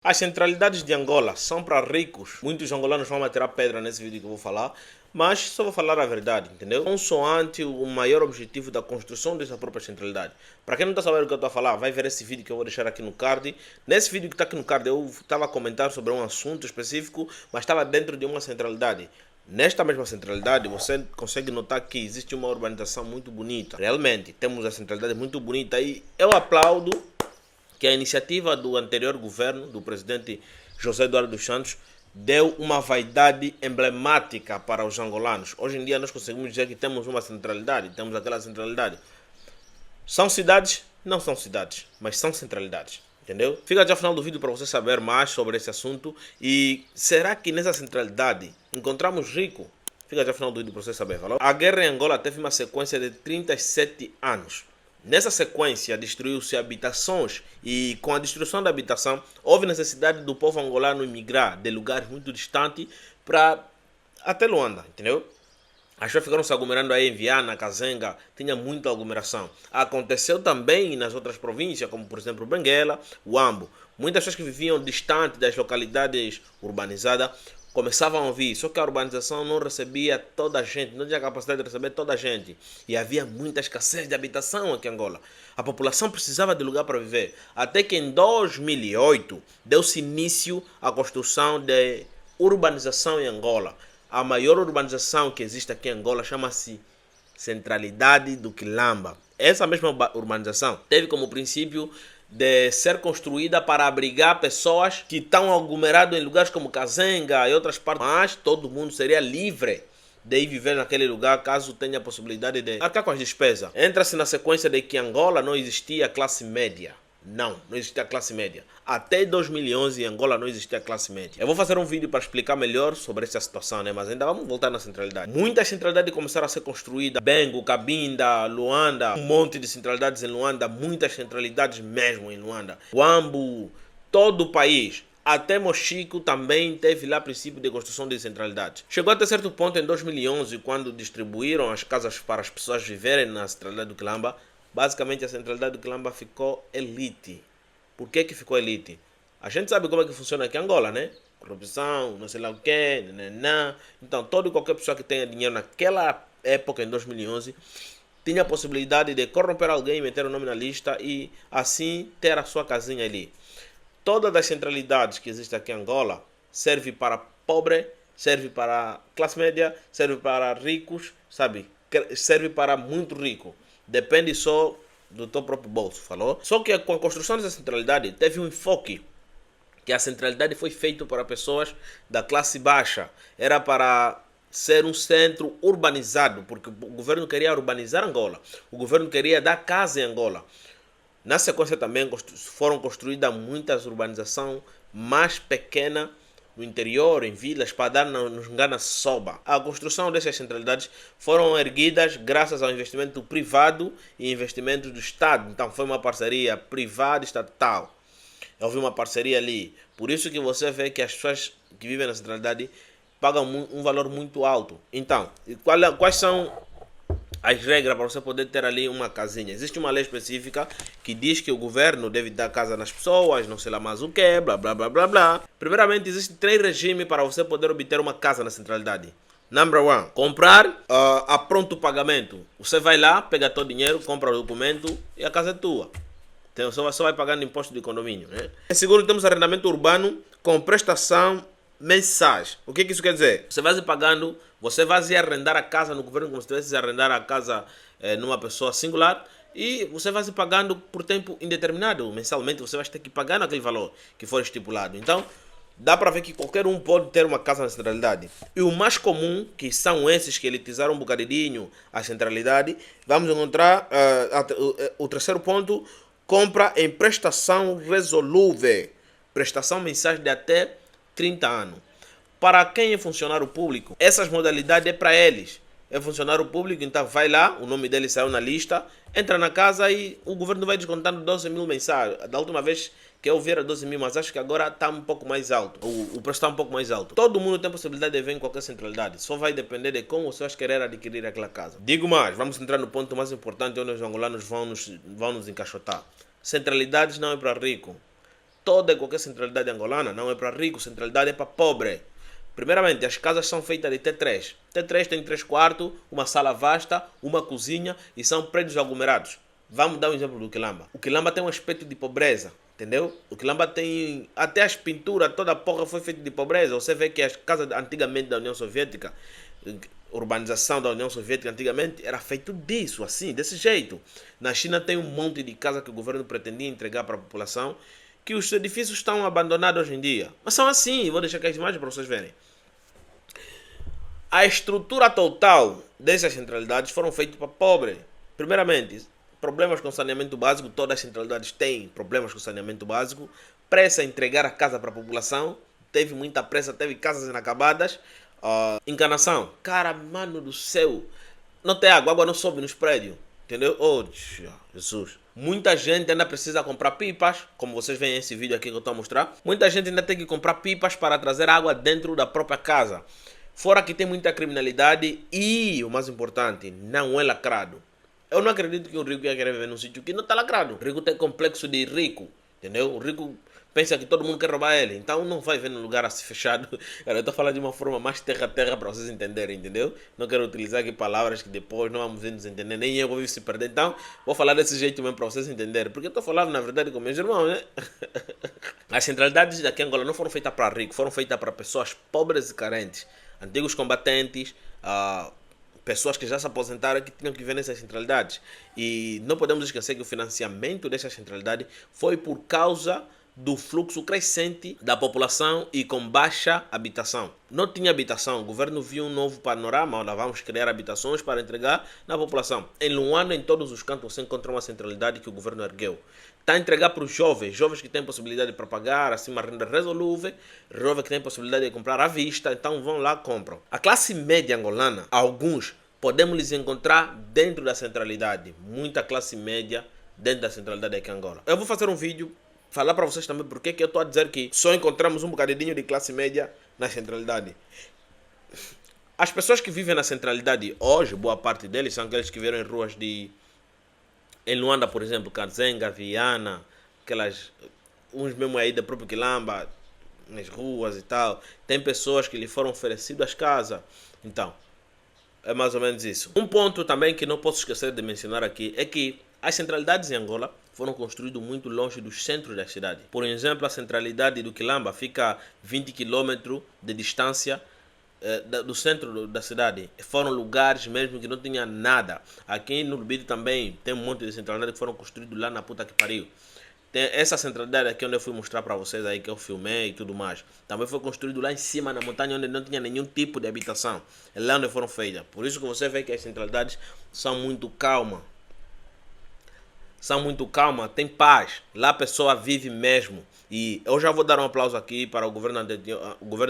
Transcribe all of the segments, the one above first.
As centralidades de Angola são para ricos. Muitos angolanos vão atirar pedra nesse vídeo que eu vou falar, mas só vou falar a verdade, entendeu? Consoante o maior objetivo da construção dessa própria centralidade. Para quem não está sabendo o que eu estou a falar, vai ver esse vídeo que eu vou deixar aqui no card. Nesse vídeo que está aqui no card, eu estava a comentar sobre um assunto específico, mas estava dentro de uma centralidade. Nesta mesma centralidade, você consegue notar que existe uma urbanização muito bonita. Realmente, temos a centralidade muito bonita e eu aplaudo que a iniciativa do anterior governo, do presidente José Eduardo dos Santos, deu uma vaidade emblemática para os angolanos. Hoje em dia nós conseguimos dizer que temos uma centralidade, temos aquela centralidade. São cidades? Não são cidades, mas são centralidades. Entendeu? Fica até o final do vídeo para você saber mais sobre esse assunto. E será que nessa centralidade encontramos rico? Fica até o final do vídeo para você saber. Falou? A guerra em Angola teve uma sequência de 37 anos. Nessa sequência, destruiu-se habitações e com a destruição da habitação, houve necessidade do povo angolano emigrar de lugares muito distantes para até Luanda, entendeu? As pessoas ficaram se aglomerando aí em Viana, Kazenga, tinha muita aglomeração. Aconteceu também nas outras províncias, como por exemplo Benguela, Huambo. Muitas pessoas que viviam distante das localidades urbanizadas começavam a vir, só que a urbanização não recebia toda a gente, não tinha capacidade de receber toda a gente. E havia muita escassez de habitação aqui em Angola. A população precisava de lugar para viver. Até que em 2008 deu-se início à construção de urbanização em Angola. A maior urbanização que existe aqui em Angola chama-se Centralidade do Quilamba. Essa mesma urbanização teve como princípio de ser construída para abrigar pessoas que estão aglomeradas em lugares como Kazenga e outras partes, mas todo mundo seria livre de ir viver naquele lugar caso tenha a possibilidade de arcar com as despesas. Entra-se na sequência de que em Angola não existia classe média. Não existia classe média. Até 2011 em Angola não existia classe média. Eu vou fazer um vídeo para explicar melhor sobre essa situação, né? Mas ainda vamos voltar na centralidade. Muitas centralidades começaram a ser construídas. Bengo, Cabinda, Luanda, um monte de centralidades em Luanda, muitas centralidades mesmo em Luanda. Huambo, todo o país. Até Mochico também teve lá princípio de construção de centralidades. Chegou até certo ponto em 2011, quando distribuíram as casas para as pessoas viverem na centralidade do Quilamba. Basicamente a centralidade do Quilamba ficou elite. Por que que ficou elite? A gente sabe como é que funciona aqui em Angola, né? Corrupção, não sei lá o que, nananã. Então toda e qualquer pessoa que tenha dinheiro naquela época, em 2011, tinha a possibilidade de corromper alguém, meter o nome na lista e assim ter a sua casinha ali. Todas as centralidades que existem aqui em Angola servem para pobre, serve para classe média, serve para ricos, sabe? Serve para muito rico. Depende só do teu próprio bolso, falou? Só que com a construção dessa centralidade teve um enfoque, que a centralidade foi feita para pessoas da classe baixa. Era para ser um centro urbanizado, porque o governo queria urbanizar Angola. O governo queria dar casa em Angola. Na sequência também foram construídas muitas urbanizações mais pequenas no interior, em vilas, para dar nos Ngana Soba. A construção dessas centralidades foram erguidas graças ao investimento privado e investimento do Estado. Então foi uma parceria privada e estatal. Houve uma parceria ali. Por isso que você vê que as pessoas que vivem na centralidade pagam um valor muito alto. Então, quais são as regras para você poder ter ali uma casinha? Existe uma lei específica que diz que o governo deve dar casa nas pessoas, não sei lá mais o que, blá blá blá blá blá. Primeiramente, existem 3 regimes para você poder obter uma casa na centralidade. Number 1, comprar a pronto pagamento. Você vai lá, pega todo o dinheiro, compra o documento e a casa é tua. Então, você só vai pagando imposto de condomínio, né? Em segundo, temos arrendamento urbano com prestação mensais. O que isso quer dizer? Você vai pagando, você vai arrendar a casa no governo como se estivesse arrendar a casa numa pessoa singular e você vai pagando por tempo indeterminado. Mensalmente você vai ter que pagar naquele valor que for estipulado. Então, dá para ver que qualquer um pode ter uma casa na centralidade. E o mais comum, que são esses que elitizaram um bocadinho a centralidade, vamos encontrar o terceiro ponto, compra em prestação resolúvel. Prestação mensais de até 30 anos. Para quem é funcionário público, essas modalidades é para eles. É funcionário público, então vai lá, o nome dele saiu na lista, entra na casa e o governo vai descontando 12 mil mensais. Da última vez que eu vi era 12 mil, mas acho que agora está um pouco mais alto. O preço está um pouco mais alto. Todo mundo tem a possibilidade de ver em qualquer centralidade. Só vai depender de como você vai querer adquirir aquela casa. Digo mais, vamos entrar no ponto mais importante onde os angolanos vão nos encaixotar. Centralidades não é para rico. toda e qualquer centralidade angolana não é para rico, centralidade é para pobre. Primeiramente, as casas são feitas de T3. T3 tem 3 quartos, uma sala vasta, uma cozinha e são prédios aglomerados. Vamos dar um exemplo do Quilamba. O Quilamba tem um aspecto de pobreza, entendeu? O Quilamba tem... Até as pinturas, toda a porra foi feita de pobreza. Você vê que as casas antigamente da União Soviética, urbanização da União Soviética antigamente, era feito disso, assim, desse jeito. Na China tem um monte de casa que o governo pretendia entregar para a população, que os edifícios estão abandonados hoje em dia. Mas são assim, vou deixar aqui as imagens para vocês verem. A estrutura total dessas centralidades foram feitas para pobre. Primeiramente, problemas com saneamento básico, todas as centralidades têm problemas com saneamento básico. Pressa em entregar a casa para a população, teve muita pressa, teve casas inacabadas. Encanação, cara, mano do céu, não tem água, a água não sobe nos prédios, entendeu? Oh, Jesus. Muita gente ainda precisa comprar pipas, como vocês veem nesse vídeo aqui que eu estou a mostrar. Muita gente ainda tem que comprar pipas para trazer água dentro da própria casa. Fora que tem muita criminalidade e, o mais importante, não é lacrado. Eu não acredito que o rico ia querer viver num sítio que não está lacrado. O rico tem complexo de rico, entendeu? O rico pensa que todo mundo quer roubar ele, então não vai ver num lugar assim fechado. Eu estou falando de uma forma mais terra-terra para vocês entenderem, entendeu? Não quero utilizar aqui palavras que depois não vamos nos entender, nem eu vou se perder. Então, vou falar desse jeito mesmo para vocês entenderem. Porque eu estou falando, na verdade, com meus irmãos, né? As centralidades daqui em Angola não foram feitas para ricos, foram feitas para pessoas pobres e carentes. Antigos combatentes, pessoas que já se aposentaram que tinham que viver nessas centralidades. E não podemos esquecer que o financiamento dessas centralidades foi por causa do fluxo crescente da população e com baixa habitação. Não tinha habitação, o governo viu um novo panorama, onde vamos criar habitações para entregar na população. Em Luanda, em todos os cantos, você encontra uma centralidade que o governo ergueu. Está a entregar para os jovens que têm possibilidade para pagar, assim, uma renda resolúvel, jovens que têm possibilidade de comprar à vista, então vão lá e compram. A classe média angolana, alguns, podemos lhes encontrar dentro da centralidade. Muita classe média dentro da centralidade aqui em Angola. Eu vou fazer um vídeo falar para vocês também porque que eu estou a dizer que só encontramos um bocadinho de classe média na centralidade. As pessoas que vivem na centralidade hoje, boa parte deles são aqueles que viveram em ruas em Luanda, por exemplo, Kazenga, Viana, uns mesmo aí da própria Quilamba, nas ruas e tal. Tem pessoas que lhe foram oferecidas casas. Então, é mais ou menos isso. Um ponto também que não posso esquecer de mencionar aqui é que as centralidades em Angola foram construídas muito longe dos centros da cidade. Por exemplo, a centralidade do Quilamba fica a 20 km de distância do centro da cidade. Foram lugares mesmo que não tinha nada. Aqui no Lubito também tem um monte de centralidades que foram construídas lá na puta que pariu. Tem essa centralidade aqui onde eu fui mostrar para vocês aí que eu filmei e tudo mais. Também foi construído lá em cima na montanha onde não tinha nenhum tipo de habitação. É lá onde foram feitas. Por isso que você vê que as centralidades são muito calmas. São muito calmas, tem paz. Lá a pessoa vive mesmo. E eu já vou dar um aplauso aqui para o governo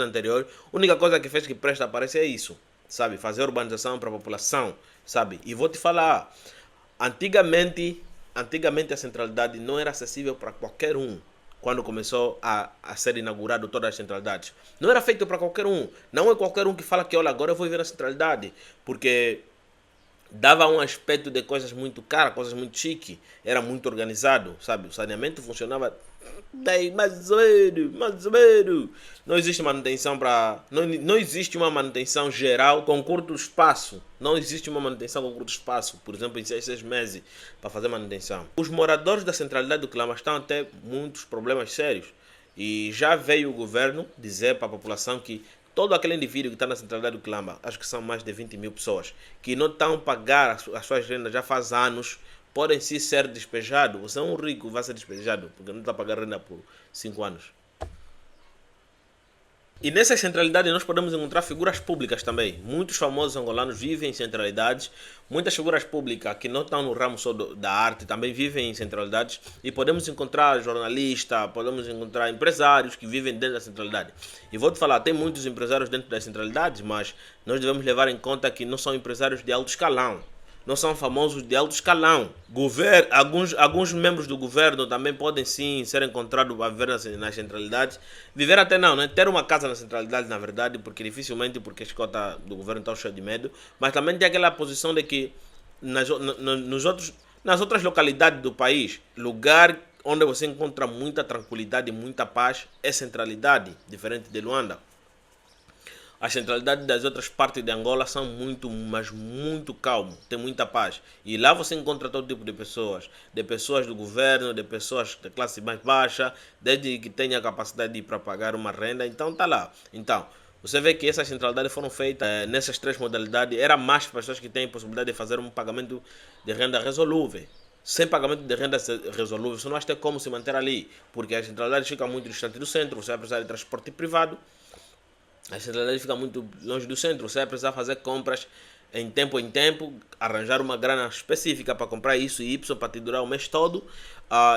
anterior. A única coisa que fez que presta aparecer é isso. Sabe? Fazer urbanização para a população. Sabe? E vou te falar. Antigamente a centralidade não era acessível para qualquer um. Quando começou a ser inaugurado todas as centralidades. Não era feito para qualquer um. Não é qualquer um que fala que olha, agora eu vou ver a centralidade. Porque dava um aspecto de coisas muito caras, coisas muito chique, era muito organizado, sabe? O saneamento funcionava bem, mais ou menos. Não existe manutenção não existe uma manutenção geral com curto espaço. Não existe uma manutenção com curto espaço, por exemplo, em 6 meses para fazer manutenção. Os moradores da centralidade do Quilamba estão a ter muitos problemas sérios. E já veio o governo dizer para a população que todo aquele indivíduo que está na centralidade do Quilamba, acho que são mais de 20 mil pessoas, que não estão a pagar as suas rendas já faz anos, podem sim ser despejados. Você é um rico, vai ser despejado, porque não está a pagar renda por 5 anos. E nessas centralidades nós podemos encontrar figuras públicas também. Muitos famosos angolanos vivem em centralidades. Muitas figuras públicas que não estão no ramo só da arte também vivem em centralidades. E podemos encontrar jornalistas, podemos encontrar empresários que vivem dentro da centralidade. E vou te falar, tem muitos empresários dentro das centralidades, mas nós devemos levar em conta que não são empresários de alto escalão. Não são famosos de alto escalão. Alguns membros do governo também podem sim ser encontrados a viver nas centralidades. Viver até não, né? Ter uma casa na centralidade, na verdade, porque dificilmente, porque a escota do governo está cheia de medo. Mas também tem aquela posição de que nas outras localidades do país, lugar onde você encontra muita tranquilidade e muita paz é centralidade, diferente de Luanda. As centralidades das outras partes de Angola são muito, mas muito calmo, tem muita paz. E lá você encontra todo tipo de pessoas do governo, de pessoas da classe mais baixa, desde que tenha a capacidade de ir para pagar uma renda, então tá lá. Então, você vê que essas centralidades foram feitas nessas três modalidades, era mais para pessoas que têm possibilidade de fazer um pagamento de renda resolúvel. Sem pagamento de renda resolúvel, você não vai ter como se manter ali, porque as centralidades ficam muito distantes do centro, você vai precisar de transporte privado. A centralidade fica muito longe do centro, você vai precisar fazer compras em tempo, arranjar uma grana específica para comprar isso e Y para te durar o mês todo.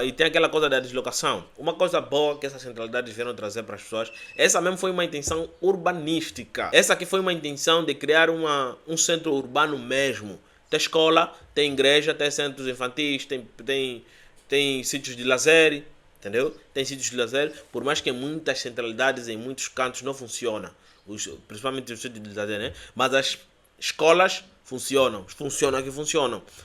E tem aquela coisa da deslocação. Uma coisa boa que essas centralidades vieram trazer para as pessoas, essa mesmo foi uma intenção urbanística. Essa aqui foi uma intenção de criar um centro urbano mesmo. Tem escola, tem igreja, tem centros infantis, tem sítios de lazer, entendeu? Tem sítios de lazer, por mais que em muitas centralidades, em muitos cantos não funciona, principalmente os sítios de lazer, né? Mas as escolas funcionam.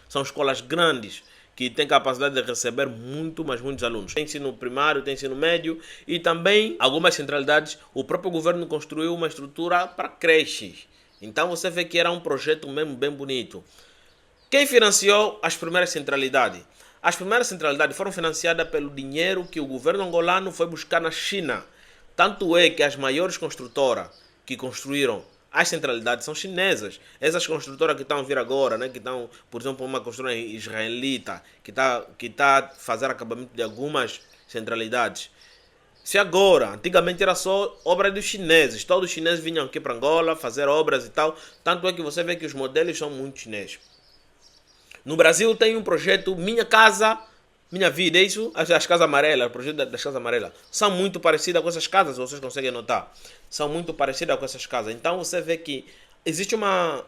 São escolas grandes que têm capacidade de receber muito, mas muitos alunos. Tem ensino primário, tem ensino médio e também algumas centralidades, o próprio governo construiu uma estrutura para creches. Então você vê que era um projeto mesmo bem bonito. Quem financiou as primeiras centralidades? As primeiras centralidades foram financiadas pelo dinheiro que o governo angolano foi buscar na China. Tanto é que as maiores construtoras que construíram as centralidades são chinesas. Essas construtoras que estão a vir agora, né, que estão, por exemplo, uma construtora israelita, que tá a fazer acabamento de algumas centralidades. Se agora, antigamente era só obra dos chineses. Todos os chineses vinham aqui para Angola fazer obras e tal. Tanto é que você vê que os modelos são muito chineses. No Brasil tem um projeto Minha Casa, Minha Vida, é isso? As casas amarelas, o projeto das casas amarelas. São muito parecidas com essas casas, vocês conseguem notar. São muito parecidas com essas casas. Então você vê que existe uma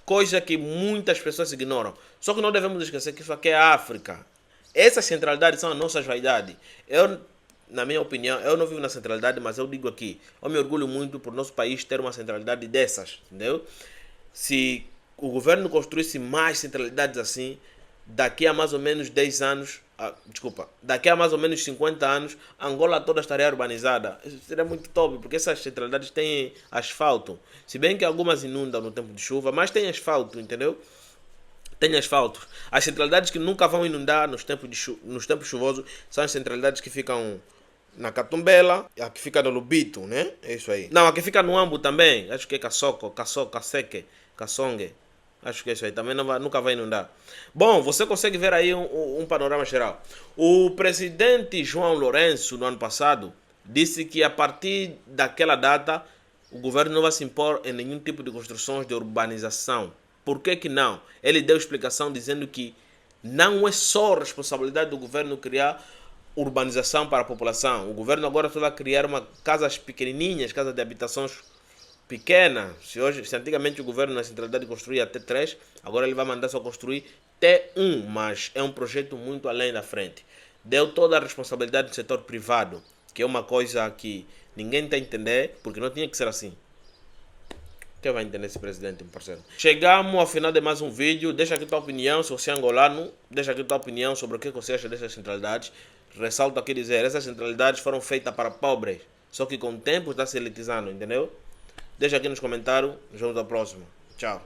coisa que muitas pessoas ignoram. Só que não devemos esquecer que isso aqui é a África. Essas centralidades são as nossas vaidades. Eu, na minha opinião, eu não vivo na centralidade, mas eu digo aqui, eu me orgulho muito por nosso país ter uma centralidade dessas, entendeu? Se o governo construísse mais centralidades assim, daqui a mais ou menos 10 anos, daqui a mais ou menos 50 anos, Angola toda estaria urbanizada. Isso seria muito top, porque essas centralidades têm asfalto. Se bem que algumas inundam no tempo de chuva, mas tem asfalto, entendeu? Tem asfalto. As centralidades que nunca vão inundar nos tempos chuvosos são as centralidades que ficam na Catumbela, a que fica no Lubito, né? É isso aí. Não, a que fica no Ambo também, acho que é Caseque, Caçongue. Acho que é isso aí, também nunca vai inundar. Bom, você consegue ver aí um panorama geral. O presidente João Lourenço, no ano passado, disse que a partir daquela data, o governo não vai se impor em nenhum tipo de construções de urbanização. Por que não? Ele deu explicação dizendo que não é só responsabilidade do governo criar urbanização para a população. O governo agora só vai criar casas pequenininhas, casas de habitações pequena. Se antigamente o governo na centralidade construía até 3, agora ele vai mandar só construir T1, mas é um projeto muito além da frente. Deu toda a responsabilidade do setor privado, que é uma coisa que ninguém está a entender, porque não tinha que ser assim. Quem vai entender esse presidente, meu parceiro? Chegamos ao final de mais um vídeo. Deixa aqui tua opinião, se você é angolano, deixa aqui tua opinião sobre o que você acha dessas centralidades. Ressalto aqui dizer, essas centralidades foram feitas para pobres, só que com o tempo está se elitizando, entendeu? Deixa aqui nos comentários, nos vemos na próxima. Tchau.